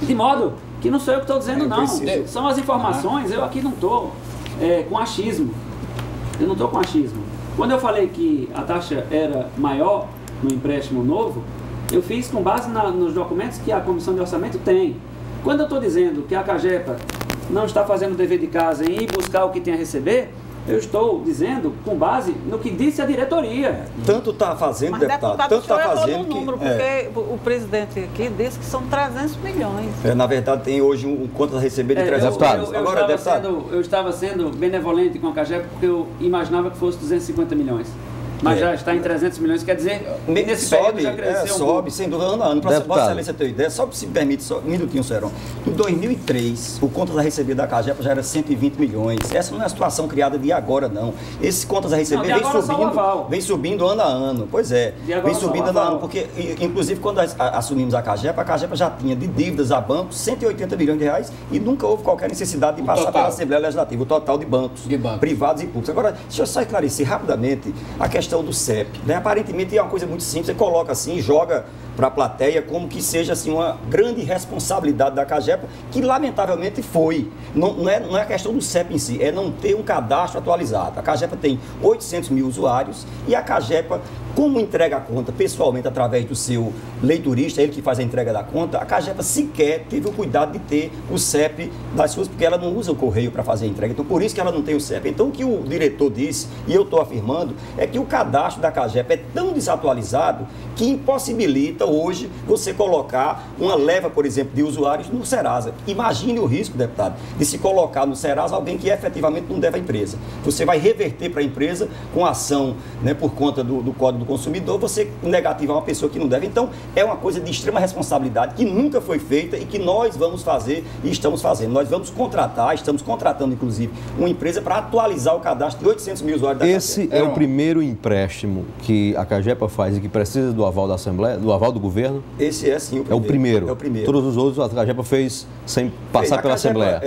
Speaker 2: De modo que não sou eu que estou dizendo, não. São as informações. Eu aqui não estou com achismo. Eu não estou com achismo. Quando eu falei que a taxa era maior no empréstimo novo, eu fiz com base nos documentos que a Comissão de Orçamento tem. Quando eu estou dizendo que a Cagepa não está fazendo o dever de casa em ir buscar o que tem a receber, eu estou dizendo com base no que disse a diretoria.
Speaker 3: Tanto está fazendo, mas, deputado, tanto está fazendo
Speaker 5: que... Porque o presidente aqui disse que são 300 milhões.
Speaker 3: Na verdade, tem hoje um conta a receber de 300 milhões.
Speaker 2: Eu estava sendo benevolente com a Cagepa porque eu imaginava que fosse 250 milhões. Mas já está em 300 milhões, quer dizer, nesse período já cresceu
Speaker 3: sobe, sem dúvida, ano a ano. Para Vossa Excelência ter ideia, só se me permite, só um minutinho, Serão. Em 2003, o contas a receber da Cagepa já era 120 milhões. Essa não é uma situação criada de agora, não. Esses contas a receber vem subindo ano a ano. Pois é, vem subindo ano a ano. Porque, inclusive, quando assumimos a Cagepa já tinha de dívidas a bancos 180 milhões de reais e nunca houve qualquer necessidade de passar pela Assembleia Legislativa, o total de bancos privados e públicos. Agora, deixa eu só esclarecer rapidamente a questão do CEP, né? Aparentemente é uma coisa muito simples, você coloca assim, joga para a plateia como que seja assim, uma grande responsabilidade da Cagepa, que lamentavelmente foi. Não é a questão do CEP em si, é não ter um cadastro atualizado. A Cagepa tem 800 mil usuários e a Cagepa, como entrega a conta pessoalmente através do seu leiturista, ele que faz a entrega da conta, a Cagepa sequer teve o cuidado de ter o CEP das suas, porque ela não usa o correio para fazer a entrega, então por isso que ela não tem o CEP. Então o que o diretor disse, e eu estou afirmando, é que o cadastro da Cagepa é tão desatualizado que impossibilita hoje você colocar uma leva, por exemplo, de usuários no Serasa. Imagine o risco, deputado, de se colocar no Serasa alguém que efetivamente não deve à empresa. Você vai reverter para a empresa com ação, né, por conta do Código do Consumidor, você negativar uma pessoa que não deve. Então, é uma coisa de extrema responsabilidade que nunca foi feita e que nós vamos fazer e estamos fazendo. Nós vamos estamos contratando, inclusive, uma empresa para atualizar o cadastro de 800 mil usuários da
Speaker 6: Esse é o primeiro intento empréstimo que a Cagepa faz e que precisa do aval da Assembleia, do aval do governo?
Speaker 3: Esse é sim
Speaker 6: o primeiro.
Speaker 3: É o primeiro.
Speaker 6: Todos os outros a Cagepa fez sem passar pela Assembleia.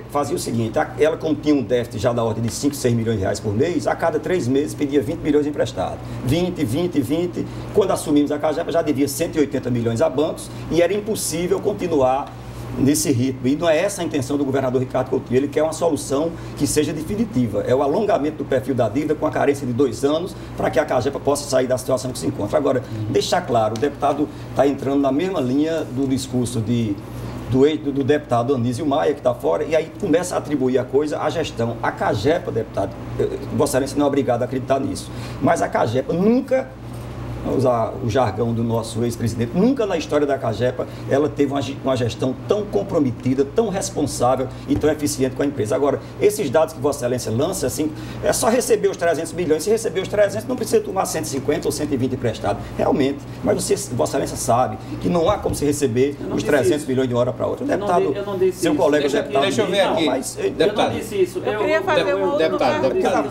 Speaker 3: Fazia o seguinte, ela como tinha um déficit já da ordem de 5, 6 milhões de reais por mês, a cada 3 meses pedia 20 milhões emprestados. 20. Quando assumimos a Cagepa já devia 180 milhões a bancos e era impossível continuar nesse ritmo. E não é essa a intenção do governador Ricardo Coutinho. Ele quer uma solução que seja definitiva. É o alongamento do perfil da dívida com a carência de 2 anos para que a Cagepa possa sair da situação que se encontra. Agora, deixar claro, o deputado está entrando na mesma linha do discurso do deputado Anísio Maia, que está fora, e aí começa a atribuir a coisa à gestão. A Cagepa, deputado, Vossa Excelência não é obrigado a acreditar nisso, mas a Cagepa nunca, vou usar o jargão do nosso ex-presidente, nunca na história da Cagepa ela teve uma gestão tão comprometida, tão responsável e tão eficiente com a empresa. Agora, esses dados que Vossa Excelência lança, assim, é só receber os 300 milhões. Se receber os 300, não precisa tomar 150 ou 120 emprestados, realmente. Mas Vossa Excelência sabe que não há como se receber os 300 milhões de uma hora para outra. Deputado,
Speaker 2: eu não disse
Speaker 3: seu
Speaker 2: isso.
Speaker 3: colega deputado...
Speaker 1: Deixa eu ver aqui.
Speaker 2: Eu não disse isso.
Speaker 5: Eu queria fazer uma outra pergunta.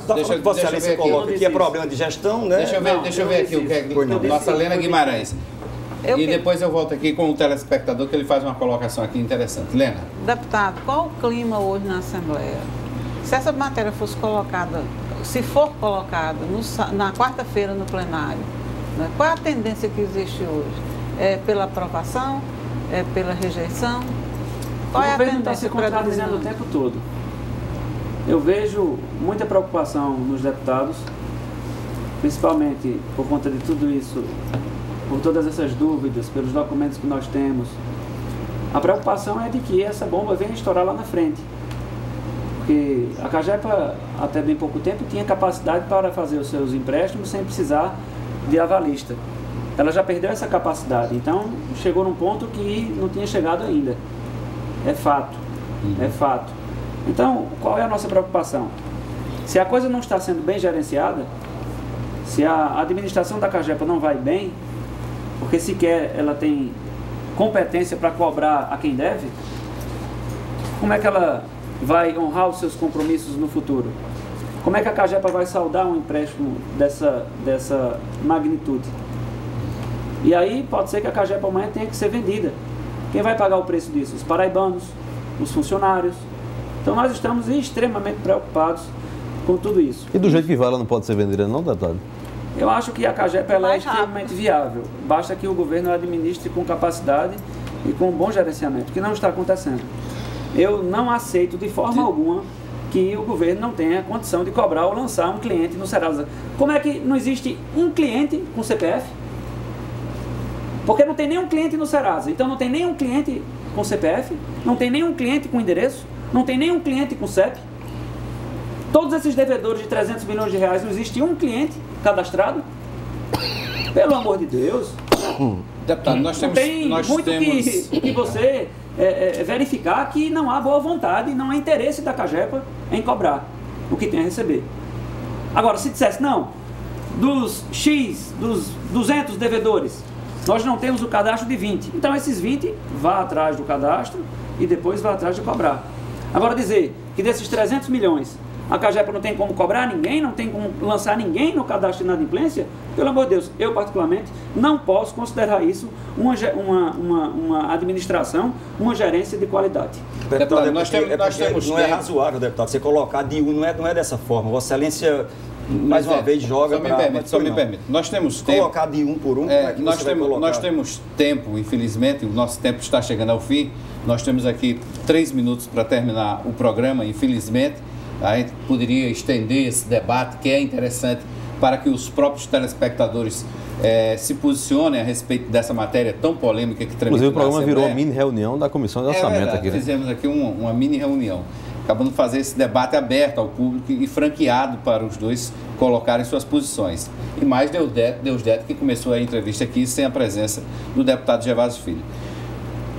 Speaker 3: Vossa Excelência coloca que é problema de gestão, né?
Speaker 1: Deixa eu ver aqui o que é nossa Lena Guimarães. E depois eu volto aqui com o telespectador, que ele faz uma colocação aqui interessante. Lena.
Speaker 5: Deputado, qual o clima hoje na Assembleia? Se essa matéria fosse colocada, se for colocada na quarta-feira no plenário, né, qual é a tendência que existe hoje? É pela aprovação? É pela rejeição? Qual é a tendência?
Speaker 2: Está se contradizendo o tempo todo. Eu vejo muita preocupação nos deputados, principalmente por conta de tudo isso, por todas essas dúvidas, pelos documentos que nós temos. A preocupação é de que essa bomba venha estourar lá na frente. Porque a Cagepa, até bem pouco tempo, tinha capacidade para fazer os seus empréstimos sem precisar de avalista. Ela já perdeu essa capacidade, então chegou num ponto que não tinha chegado ainda. É fato, é fato. Então, qual é a nossa preocupação? Se a coisa não está sendo bem gerenciada, se a administração da Cagepa não vai bem, porque sequer ela tem competência para cobrar a quem deve, como é que ela vai honrar os seus compromissos no futuro? Como é que a Cagepa vai saldar um empréstimo dessa magnitude? E aí pode ser que a Cagepa amanhã tenha que ser vendida. Quem vai pagar o preço disso? Os paraibanos, os funcionários. Então nós estamos extremamente preocupados com tudo isso.
Speaker 6: E do jeito que vai, ela não pode ser vendida não, deputado?
Speaker 2: Eu acho que a Cagepa ela é extremamente viável. Basta que o governo administre com capacidade e com bom gerenciamento, que não está acontecendo. Eu não aceito de forma alguma que o governo não tenha condição de cobrar ou lançar um cliente no Serasa. Como é que não existe um cliente com CPF? Porque não tem nenhum cliente no Serasa. Então não tem nenhum cliente com CPF, não tem nenhum cliente com endereço, não tem nenhum cliente com CEP. Todos esses devedores de 300 milhões de reais, não existe um cliente cadastrado? Pelo amor de Deus.
Speaker 1: Deputado, nós temos...
Speaker 2: Tem muito que você verificar que não há boa vontade, não há interesse da Cagepa em cobrar o que tem a receber. Agora, se dissesse, não, dos 200 devedores, nós não temos o cadastro de 20. Então, esses 20, vá atrás do cadastro e depois vá atrás de cobrar. Agora, dizer que desses 300 milhões, a Cagepa não tem como cobrar ninguém, não tem como lançar ninguém no cadastro de inadimplência, pelo amor de Deus, eu particularmente não posso considerar isso uma administração, uma gerência de qualidade.
Speaker 3: Deputado, nós temos não é razoável, deputado, você colocar de um, não é dessa forma. Vossa Excelência, mais uma vez, joga para...
Speaker 1: Só me permite. Nós temos tempo...
Speaker 3: Colocar de um por um, como é que
Speaker 1: nós
Speaker 3: você vai colocar?
Speaker 1: Nós temos tempo, infelizmente, o nosso tempo está chegando ao fim. Nós temos aqui 3 minutos para terminar o programa, infelizmente. A gente poderia estender esse debate, que é interessante, para que os próprios telespectadores se posicionem a respeito dessa matéria tão polêmica que tramitou.
Speaker 6: Inclusive, o programa virou uma mini reunião da Comissão de Orçamento aqui, né? Fizemos
Speaker 1: aqui uma mini reunião, acabando de fazer esse debate aberto ao público e franqueado para os dois colocarem suas posições. E mais Deus Deto, que começou a entrevista aqui sem a presença do deputado Gervásio Filho.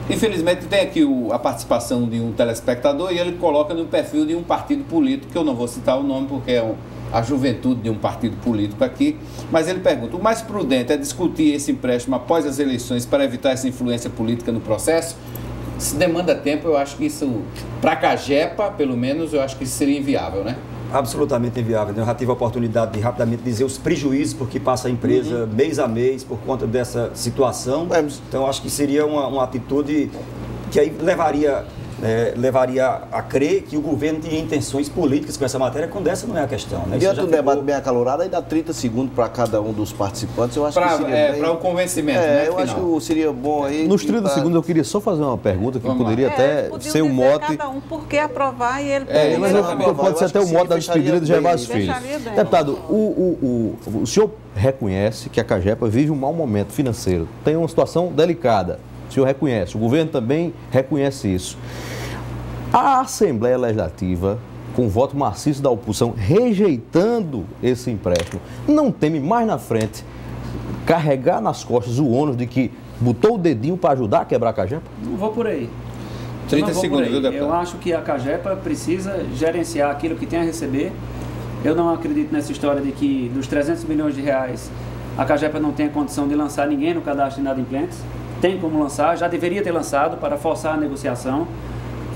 Speaker 1: Infelizmente, tem aqui a participação de um telespectador e ele coloca no perfil de um partido político, que eu não vou citar o nome porque é a juventude de um partido político aqui, mas ele pergunta, o mais prudente é discutir esse empréstimo após as eleições para evitar essa influência política no processo? Se demanda tempo, eu acho que isso, para a Cagepa, pelo menos, eu acho que isso seria inviável, né?
Speaker 3: absolutamente inviável. Eu já tive a oportunidade de rapidamente dizer os prejuízos por que passa a empresa mês a mês por conta dessa situação. Então, acho que seria uma atitude que aí levaria a crer que o governo tinha intenções políticas com essa matéria, quando essa não é a questão. Né?
Speaker 4: Diante do debate bem acalorado, aí dá 30 segundos para cada um dos participantes. Eu acho que seria
Speaker 1: para o convencimento, né?
Speaker 4: Eu acho que seria bom aí.
Speaker 6: Nos 30 segundos eu queria só fazer uma pergunta que poderia até ser o mote.
Speaker 5: Cada um por que aprovar e ele
Speaker 6: pode ser até o mote da despedida de Gervásio Filho. Deputado, o senhor reconhece que a Cagepa vive um mau momento financeiro, tem uma situação delicada. O senhor reconhece, o governo também reconhece isso. A Assembleia Legislativa, com o voto maciço da oposição, rejeitando esse empréstimo, não teme mais na frente carregar nas costas o ônus de que botou o dedinho para ajudar a quebrar a Cagepa?
Speaker 2: Não vou por aí.
Speaker 1: 30 segundos, viu, deputado?
Speaker 2: Eu acho que a Cagepa precisa gerenciar aquilo que tem a receber. Eu não acredito nessa história de que dos 300 milhões de reais a Cagepa não tenha condição de lançar ninguém no cadastro de inadimplentes. Tem como lançar, já deveria ter lançado para forçar a negociação.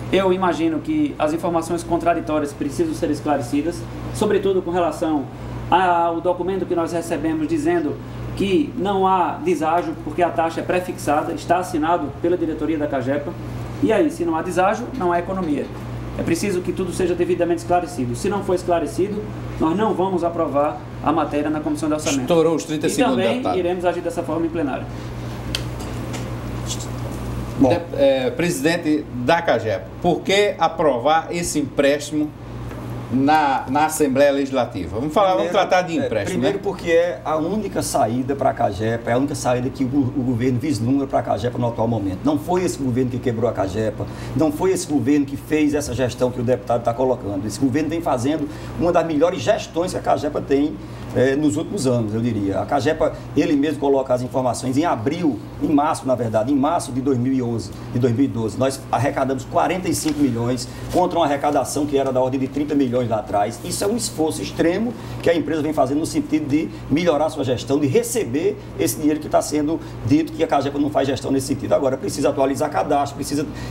Speaker 2: Eu imagino que as informações contraditórias precisam ser esclarecidas, sobretudo com relação ao documento que nós recebemos dizendo que não há deságio porque a taxa é pré-fixada, está assinado pela diretoria da Cagepa. E aí, se não há deságio, não há economia. É preciso que tudo seja devidamente esclarecido. Se não for esclarecido, nós não vamos aprovar a matéria na Comissão de Orçamento.
Speaker 1: Estourou os 30 segundos,
Speaker 2: também
Speaker 1: deputado.
Speaker 2: Iremos agir dessa forma em plenário.
Speaker 1: Presidente da Cagepa, por que aprovar esse empréstimo na Assembleia Legislativa? Vamos tratar de empréstimo.
Speaker 3: Primeiro, porque é a única saída para a Cagepa, é a única saída que o governo vislumbra para a Cagepa no atual momento. Não foi esse governo que quebrou a Cagepa, não foi esse governo que fez essa gestão que o deputado está colocando. Esse governo vem fazendo uma das melhores gestões que a Cagepa tem nos últimos anos, eu diria. A Cagepa, ele mesmo coloca as informações em março de 2011 e 2012, nós arrecadamos 45 milhões contra uma arrecadação que era da ordem de 30 milhões lá atrás. Isso é um esforço extremo que a empresa vem fazendo no sentido de melhorar a sua gestão, de receber esse dinheiro que está sendo dito que a Cagepa não faz gestão nesse sentido. Agora, precisa atualizar cadastro,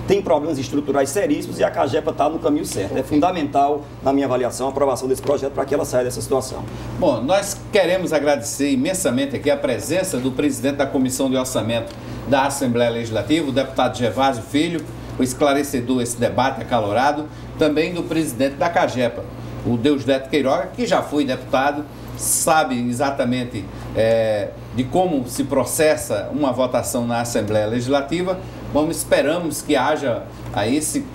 Speaker 3: tem problemas estruturais seríssimos e a Cagepa está no caminho certo. É fundamental, na minha avaliação, a aprovação desse projeto para que ela saia dessa situação.
Speaker 1: Bom, nós queremos agradecer imensamente aqui a presença do presidente da Comissão de Orçamento da Assembleia Legislativa, o deputado Gervásio Filho, o esclarecedor esse debate acalorado, também do presidente da Cagepa, o Deusdedito Queiroga, que já foi deputado, sabe exatamente de como se processa uma votação na Assembleia Legislativa. Esperamos que haja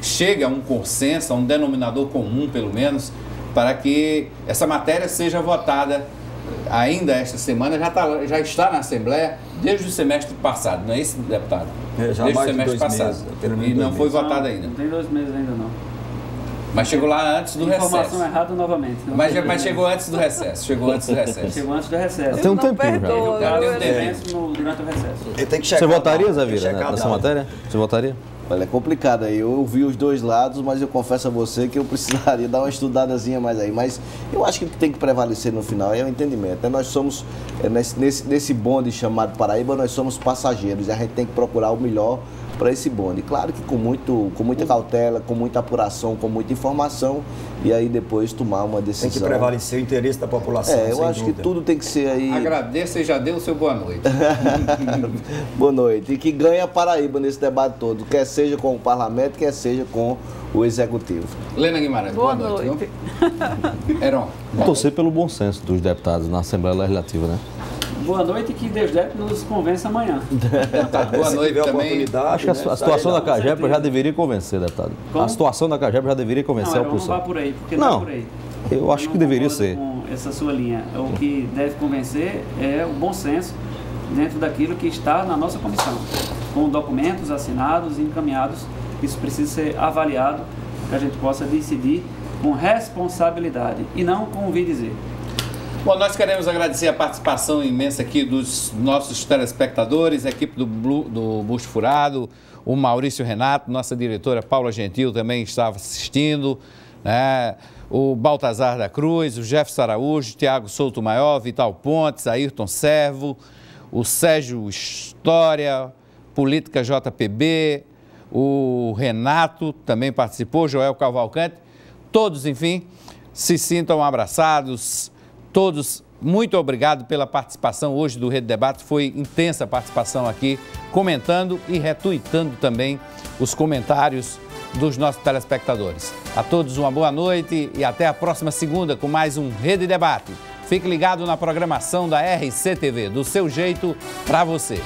Speaker 1: chegue a um consenso, a um denominador comum, pelo menos, para que essa matéria seja votada ainda esta semana. Já está na Assembleia desde o semestre passado, não é isso, deputado?
Speaker 3: Já
Speaker 1: desde o
Speaker 3: mais
Speaker 1: semestre
Speaker 3: de 2
Speaker 1: passado.
Speaker 3: meses, pelo menos
Speaker 1: e não
Speaker 3: 2
Speaker 1: foi
Speaker 3: meses.
Speaker 1: votada ainda.
Speaker 2: Não tem 2 meses ainda não.
Speaker 1: Mas chegou lá antes do
Speaker 2: Informação
Speaker 1: recesso.
Speaker 2: errada novamente.
Speaker 1: Mas chegou antes do recesso. Chegou antes do recesso.
Speaker 2: Chegou antes do recesso.
Speaker 6: Tem um tempinho já.
Speaker 2: Eu
Speaker 1: Já tem um
Speaker 2: tenho durante o recesso.
Speaker 3: Ele tem que checar.
Speaker 6: Você votaria, Zé
Speaker 3: Tem que
Speaker 6: Vira,
Speaker 3: checar
Speaker 6: nessa
Speaker 3: a data.
Speaker 6: matéria? Você votaria?
Speaker 4: Olha, é complicado aí. Eu ouvi os dois lados, mas eu confesso a você que eu precisaria dar uma estudadazinha mais aí. Mas eu acho que o que tem que prevalecer no final é o entendimento. Nós somos, nesse bonde chamado Paraíba, nós somos passageiros e a gente tem que procurar o melhor para esse bonde. Claro que com muita cautela, com muita apuração, com muita informação, e aí depois tomar uma decisão.
Speaker 3: Tem que prevalecer o interesse da população.
Speaker 4: Eu acho que tudo tem que ser aí.
Speaker 1: Agradeço e já deu o seu boa noite.
Speaker 4: Boa noite. E que ganha a Paraíba nesse debate todo, quer seja com o parlamento, quer seja com o executivo.
Speaker 1: Lena Guimarães, boa noite. Heron.
Speaker 6: Torcer pelo bom senso dos deputados na Assembleia Legislativa, né?
Speaker 2: Boa noite e que Deusdedito nos convença amanhã.
Speaker 1: Boa noite também.
Speaker 6: Acho que a situação da Cagepa já deveria convencer, deputado.
Speaker 2: Como?
Speaker 6: A situação da Cagepa já deveria convencer a
Speaker 2: Não
Speaker 6: oposição.
Speaker 2: vá por aí, porque
Speaker 6: Não,
Speaker 2: não é por aí.
Speaker 6: Eu acho que deveria ser.
Speaker 2: Com essa sua linha. O que deve convencer é o bom senso dentro daquilo que está na nossa comissão, com documentos assinados e encaminhados. Isso precisa ser avaliado para que a gente possa decidir com responsabilidade e não com ouvir dizer.
Speaker 1: Bom, nós queremos agradecer a participação imensa aqui dos nossos telespectadores, a equipe do Busto Furado, o Maurício Renato, nossa diretora Paula Gentil também estava assistindo, né? O Baltazar da Cruz, o Jefferson Araújo, Tiago Souto Maior, Vital Pontes, Ayrton Servo, o Sérgio História, Política JPB, o Renato também participou, Joel Cavalcante, todos, enfim, se sintam abraçados, todos. Muito obrigado pela participação hoje do Rede Debate, foi intensa a participação aqui, comentando e retuitando também os comentários dos nossos telespectadores. A todos uma boa noite e até a próxima segunda com mais um Rede Debate. Fique ligado na programação da RCTV, do seu jeito, para você.